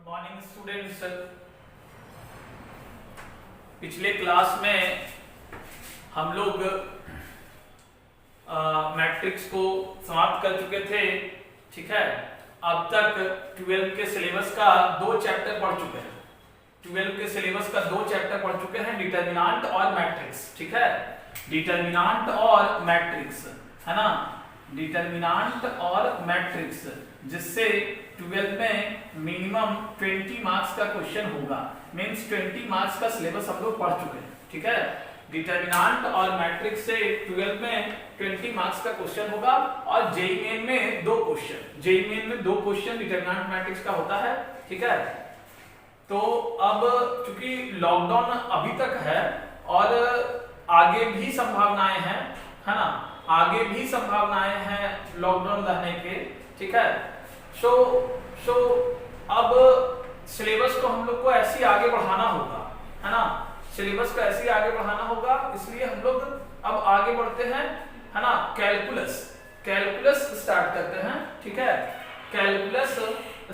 Morning students. पिछले class में हम लोग मैट्रिक्स को समाप्त कर चुके थे, ठीक है। अब तक 12 के सिलेबस का 2 चैप्टर पढ़ चुके हैं। 12 के सिलेबस का 2 चैप्टर पढ़ चुके हैं, डिटरमिनेंट और मैट्रिक्स, ठीक है। डिटरमिनेंट और मैट्रिक्स, है ना, डिटरमिनेंट और मैट्रिक्स, जिससे 12 में मिनिमम 20 मार्क्स का क्वेश्चन होगा। मींस 20 मार्क्स का सिलेबस हम लोग पढ़ चुके हैं, ठीक है। डिटरमिनेंट और मैट्रिक्स से 12 में 20 मार्क्स का क्वेश्चन होगा और जेईई मेन में 2 क्वेश्चन, जेईई मेन में 2 क्वेश्चन डिटरमिनेंट मैट्रिक्स का होता है, ठीक है। तो अब चूंकि लॉकडाउन अभी तक है और आगे भी संभावनाएं हैं, है ना, आगे भी संभावनाएं हैं लॉकडाउन रहने के, ठीक है। सो अब सिलेबस को हम लोग को ऐसे आगे बढ़ाना होगा, है ना, सिलेबस को ऐसे आगे बढ़ाना होगा। इसलिए हम लोग अब आगे बढ़ते हैं, है ना। कैलकुलस स्टार्ट करते हैं, ठीक है। कैलकुलस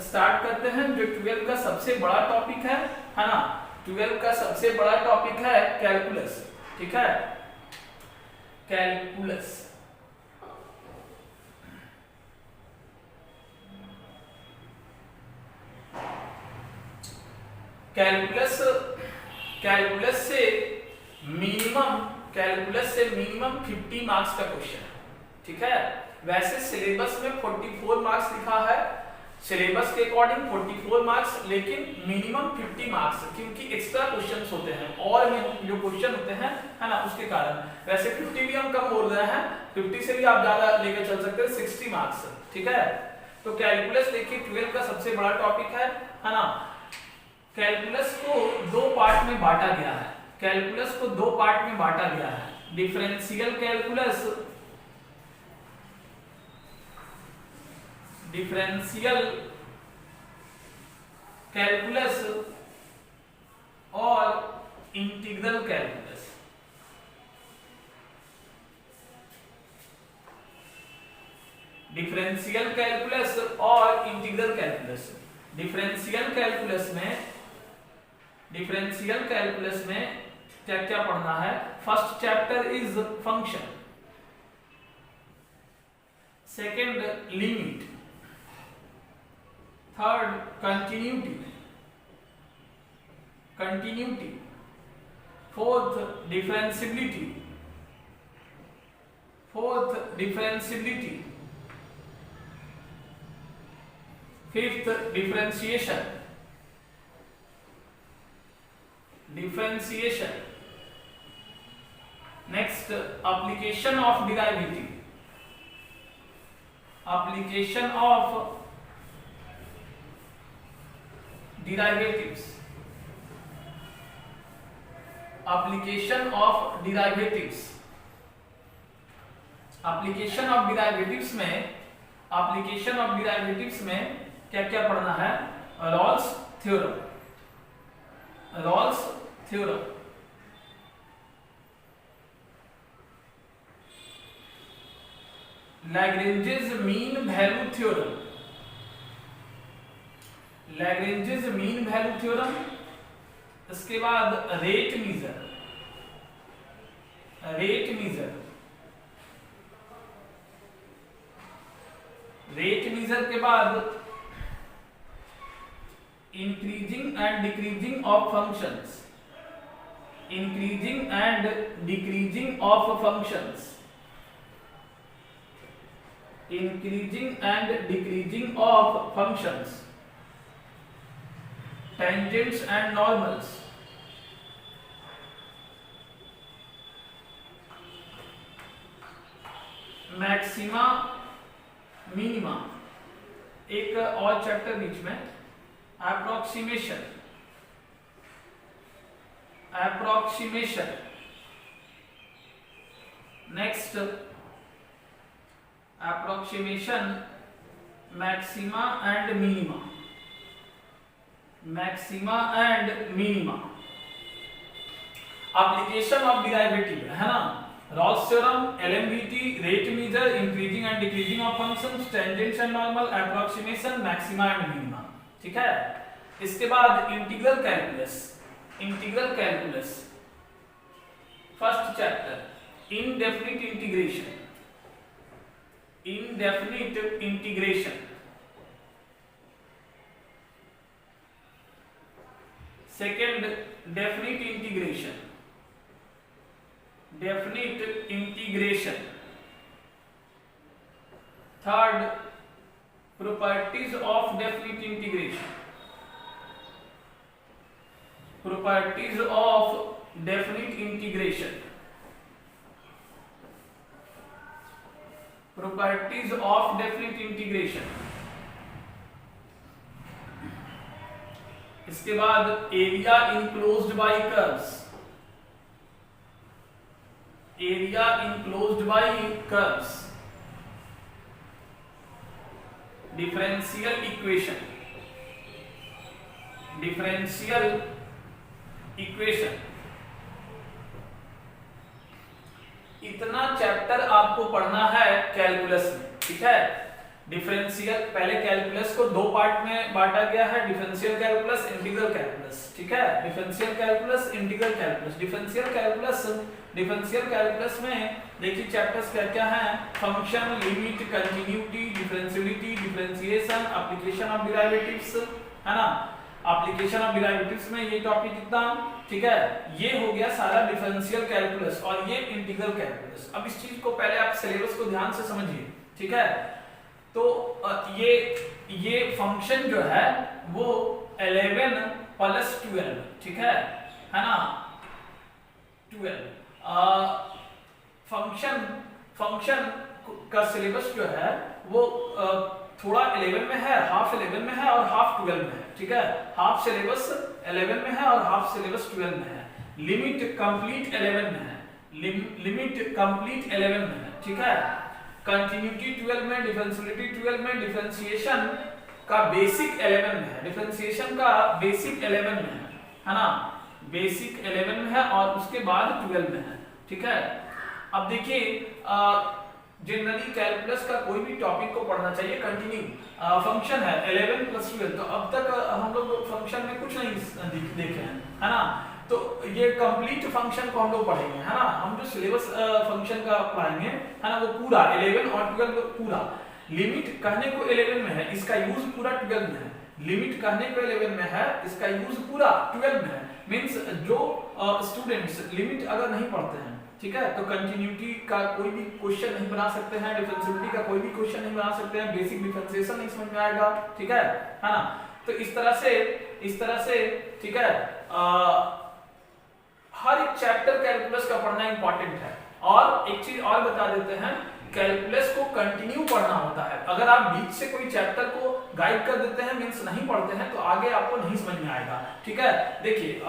स्टार्ट करते हैं, जो 12 का सबसे बड़ा टॉपिक है ना। 12 का सबसे बड़ा टॉपिक है कैलकुलस, ठीक है। कैलकुलस कैलकुलस से मिनिमम 50 मार्क्स का क्वेश्चन है, ठीक है। वैसे सिलेबस में 44 मार्क्स लिखा है, सिलेबस के अकॉर्डिंग 44 मार्क्स, लेकिन मिनिमम 50 मार्क्स, क्योंकि एक्स्ट्रा क्वेश्चंस होते हैं और में जो क्वेश्चन होते हैं, है ना, उसके कारण। वैसे 50 भी हम कम बोल रहे हैं, 50 से भी आप ज्यादा लेकर चल सकते हैं, 60 मार्क्स, ठीक है। तो कैलकुलस देखिए 12 का सबसे बड़ा टॉपिक है ना। कैलकुलस को 2 पार्ट में बांटा गया है, कैलकुलस को 2 पार्ट में बांटा गया है। डिफरेंशियल कैलकुलस और इंटीग्रल कैलकुलस। डिफरेंशियल कैलकुलस और इंटीग्रल कैलकुलस। डिफरेंशियल कैलकुलस में क्या क्या पढ़ना है। First chapter is function, second limit, third continuity, fourth differentiability, fifth differentiation, next application of derivative, application of derivatives में क्या क्या पढ़ना है। Rolle's theorem, Lagrange's mean value theorem, इसके बाद रेट मीजर, के बाद increasing and decreasing of functions, tangents and normals, maxima minima, एक और चैप्टर बीच में approximation, next approximation maxima and minima, application of derivative, है ना। Rolle's theorem, LMDT, rate measure, increasing and decreasing of functions, tangents and normal, approximation, maxima and minima. ठीक है। इसके बाद integral calculus, integral calculus first chapter indefinite integration, indefinite integration, second definite integration, definite integration, third properties of definite integration, properties of definite integration, properties of definite integration. इसके बाद area enclosed bye curves, area enclosed bye curves, differential equation, differential equation. इतना chapter आपको पढ़ना है calculus में, ठीक है। Differential, पहले कैलकुलस को दो पार्ट में बांटा गया है, डिफरेंशियल कैलकुलस, इंटीग्रल कैलकुलस, ठीक है। Differential calculus, integral calculus. Differential calculus, differential calculus में देखिए चैप्टर्स क्या क्या हैं, function, limit, continuity, differentiality, differentiation, application of derivatives, है ना। एप्लीकेशन ऑफ डेरिवेटिव्स में ये टॉपिक इतना, ठीक है। ये हो गया सारा डिफरेंशियल कैलकुलस और ये इंटीग्रल कैलकुलस। अब इस चीज को पहले आप सिलेबस को ध्यान से समझिए, ठीक है। तो ये फंक्शन जो है वो 11 प्लस 12, ठीक है ना, 12। फंक्शन का सिलेबस जो है वो थोड़ा 11 में है, हाफ 11 में है और हाफ 12 में है, ठीक है। हाफ सिलेबस 11 में है और हाफ सिलेबस 12 में है। लिमिट कंप्लीट 11 में है, लिमिट कंप्लीट 11 में है, ठीक है। कंटिन्यूटी 12 में, डिफरेंशियलिटी 12 में, डिफरेंशिएशन का बेसिक 11 में है, डिफरेंशिएशन का बेसिक 11 में है ना, बेसिक 11 में है और उसके बाद 12 में है, ठीक है। अब देखिए जनरली कैलकुलस का कोई भी टॉपिक को पढ़ना चाहिए कंटिन्यू। फंक्शन है 11 प्लस 12, तो अब तक हम लोग फंक्शन में कुछ नहीं देखे हैं, है ना। तो ये कंप्लीट फंक्शन को हम लोग पढ़ेंगे, है ना। हम जो सिलेबस फंक्शन का पढ़ाएंगे, है ना, वो पूरा 11 और 12 पूरा। लिमिट कहने को 11 में है, इसका यूज पूरा 12 में है। लिमिट कहने को 11 में है, इसका यूज पूरा 12 में है। मींस जो स्टूडेंट्स लिमिट अगर नहीं पढ़ते हैं, ठीक है, तो कंटिन्यूटी का कोई भी क्वेश्चन नहीं बना सकते हैं, डिफरेंशियलिटी का कोई भी क्वेश्चन नहीं बना सकते हैं, बेसिक डिफरेंशिएशन नहीं समझ में आएगा, ठीक है ना। तो इस तरह से ठीक है, हर एक चैप्टर कैलकुलस का पढ़ना इंपॉर्टेंट है। और एक चीज और बता देते हैं, कैलकुलस को कंटिन्यू पढ़ना होता है। अगर आप बीच से कोई चैप्टर को गाइड कर देते हैं, मींस नहीं पढ़ते हैं, तो आगे आपको नहीं समझ में आएगा, ठीक है। देखिए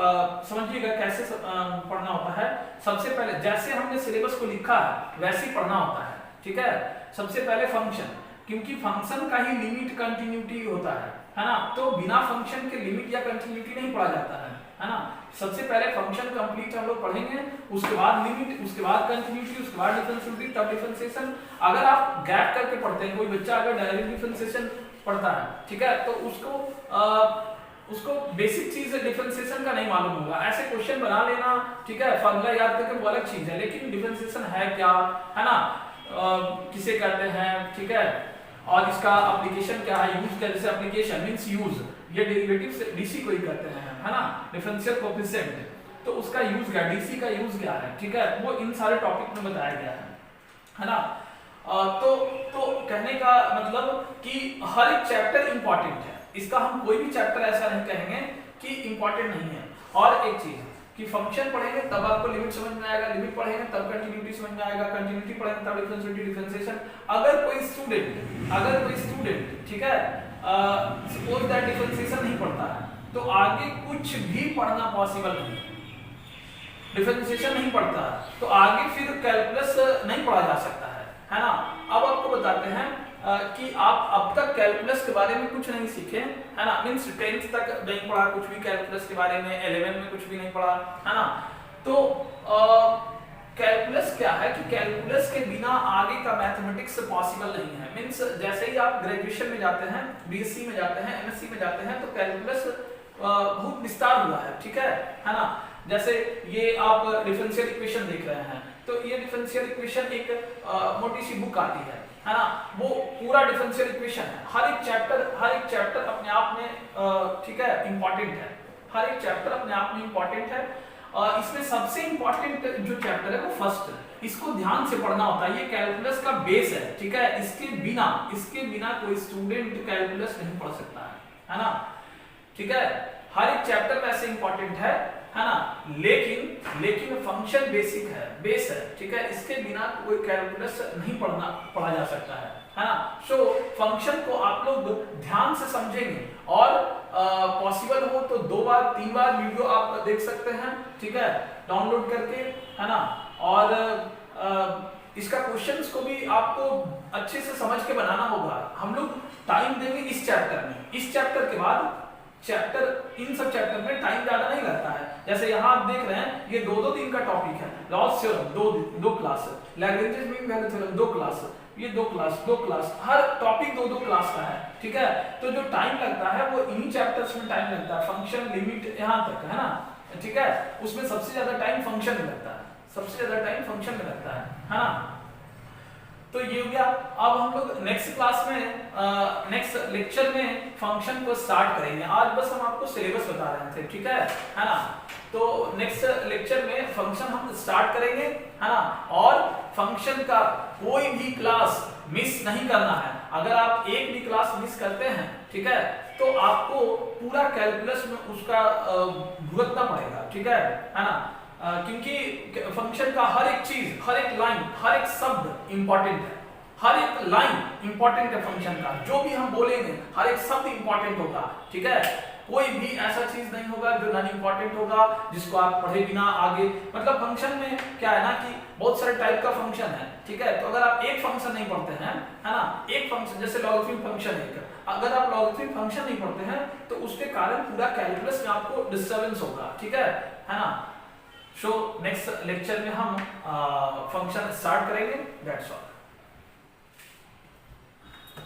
समझिएगा कैसे पढ़ना होता है। सबसे पहले जैसे हमने सिलेबस को लिखा है वैसे ही पढ़ना होता है, ठीक है। सबसे पहले फंक्शन, क्योंकि फंक्शन का ही लिमिट कंटिन्यूटी होता है ना। तो बिना फंक्शन के लिमिट या कंटिन्यूटी नहीं पढ़ा जाता है ना। सबसे पहले फंक्शन कंप्लीट हम लोग पढ़ेंगे, उसके बाद लिमिट, उसके बाद कंटिन्यूटी, उसके बाद डिफरेंशियलिटी, तब डिफरेंशिएशन। अगर आप गैप करके पढ़ते हैं, कोई बच्चा अगर डायरेक्ट डिफरेंशिएशन पढ़ता है, ठीक है, तो उसको बेसिक चीज डिफरेंशिएशन का नहीं मालूम होगा। ऐसे क्वेश्चन बना लेना, ठीक है, फार्मूला याद करके वो अलग चीज है, लेकिन डिफरेंशिएशन है क्या, है ना, किसे कहते हैं, ठीक है, और इसका एप्लीकेशन क्या है, यूज कैसे, एप्लीकेशन मींस यूज, ये डेरिवेटिव्स डीसी को ही कहते हैं, है ना, डिफरेंशियल कोएफिशिएंट, तो उसका यूज क्या, डीसी का यूज क्या है, ठीक है, वो इन सारे टॉपिक में बताया गया है ना। तो कहने का मतलब कि हर एक चैप्टर इंपॉर्टेंट है, इसका हम कोई भी चैप्टर ऐसा नहीं कहेंगे कि इंपॉर्टेंट नहीं है। और एक चीज कि फंक्शन पढ़ेंगे तब आपको लिमिट समझ में आएगा, लिमिट पढ़ेंगे तब कंटिन्यूटी समझ में आएगा, कंटिन्यूटी पढ़ेंगे तब डिफरेंशियलिटी, डिफरेंशिएशन। अगर कोई स्टूडेंट ठीक है, सपोज दैट डिफरेंशिएशन नहीं पढ़ता है, तो आगे कुछ भी पढ़ना पॉसिबल नहीं। डिफरेंशिएशन नहीं पढ़ता है तो आगे फिर कैलकुलस नहीं पढ़ा जा सकता है ना। अब आपको बताते हैं कि आप अब तक कैलकुलस के बारे में कुछ नहीं सीखे, है ना, मींस 10th तक नहीं पढ़ा कुछ भी कैलकुलस के बारे में, 11 में कुछ भी नहीं पढ़ा, है ना। तो कैलकुलस क्या है कि कैलकुलस के बिना आगे का मैथमेटिक्स पॉसिबल नहीं है। मींस जैसे ही आप ग्रेजुएशन में जाते हैं, बीएससी में जाते हैं, एमएससी में जाते हैं, तो कैलकुलस बहुत विस्तार हुआ है, ठीक है ना। जैसे ये आप डिफरेंशियल इक्वेशन देख रहे हैं, तो ये डिफरेंशियल इक्वेशन एक मोटी सी बुक आती है ना, वो पूरा डिफरेंशियल इक्वेशन है। हर एक चैप्टर अपने आप में ठीक है इंपॉर्टेंट है, हर एक चैप्टर अपने आप में इंपॉर्टेंट है। इसमें सबसे इंपॉर्टेंट जो चैप्टर है वो फर्स्ट है, इसको ध्यान से पढ़ना होता है, ये कैलकुलस का बेस है, ठीक है। इसके बिना कोई स्टूडेंट कैलकुलस नहीं पढ़ सकता है ना, ठीक है। हर एक चैप्टर वैसे इंपॉर्टेंट है ना, लेकिन फंक्शन बेसिक है, बेस है, ठीक है। इसके बिना कोई कैलकुलस नहीं पढ़ा जा सकता है ना। सो फंक्शन को आप लोग ध्यान से समझेंगे और पॉसिबल हो तो 2 बार 3 बार वीडियो आप देख सकते हैं, ठीक है, डाउनलोड करके, है ना। और इसका क्वेश्चंस को भी आपको अच्छे से समझ के बनाना होगा। हम लोग टाइम देंगे इस चैप्टर में, इस चैप्टर के बाद इन सब चैप्टर में टाइम ज्यादा नहीं लगता है। जैसे यहाँ आप देख रहे हैं ये 2-2 दिन का टॉपिक है, loss theorem 2 class, Lagrange mean value theorem 2 class, ये 2 क्लास, हर टॉपिक 2-2 क्लास का है, ठीक है। तो जो टाइम लगता है वो इन्हीं चैप्टर्स में टाइम लगता है, फंक्शन लिमिट यहाँ तक है ना, ठीक है। उसमें सबसे ज्यादा टाइम फंक्शन में लगता है, सबसे ज्यादा टाइम फंक्शन में लगता है ना। तो ये हो गया। अब हम लोग नेक्स्ट क्लास में नेक्स्ट लेक्चर में फंक्शन को स्टार्ट करेंगे। आज बस हम आपको सिलेबस बता रहे थे, ठीक है ना। तो नेक्स्ट लेक्चर में फंक्शन हम स्टार्ट करेंगे, है ना। और फंक्शन का कोई भी क्लास मिस नहीं करना है। अगर आप एक भी क्लास मिस करते हैं, ठीक है, तो आपको पूरा कैलकुलस में उसका भुगतना पड़ेगा, ठीक है ना। क्योंकि फंक्शन का हर एक चीज, हर एक लाइन, हर एक शब्द इंपॉर्टेंट है, हर एक लाइन इंपॉर्टेंट है फंक्शन का। जो भी हम बोलेंगे हर एक शब्द इंपॉर्टेंट होगा, ठीक है। कोई भी ऐसा चीज नहीं होगा जो नॉन इंपॉर्टेंट होगा, जिसको आप पढ़े बिना आगे, मतलब फंक्शन में क्या है ना कि बहुत सारे टाइप का फंक्शन है, ठीक है। तो अगर आप एक फंक्शन नहीं पढ़ते हैं, है ना, एक फंक्शन जैसे लॉगरिथमिक फंक्शन है, अगर आप लॉगरिथमिक फंक्शन नहीं पढ़ते हैं तो उसके कारण पूरा कैलकुलस में आपको डिस्टर्बेंस होगा, ठीक है ना। सो नेक्स्ट लेक्चर में हम फंक्शन स्टार्ट करेंगे। That's all.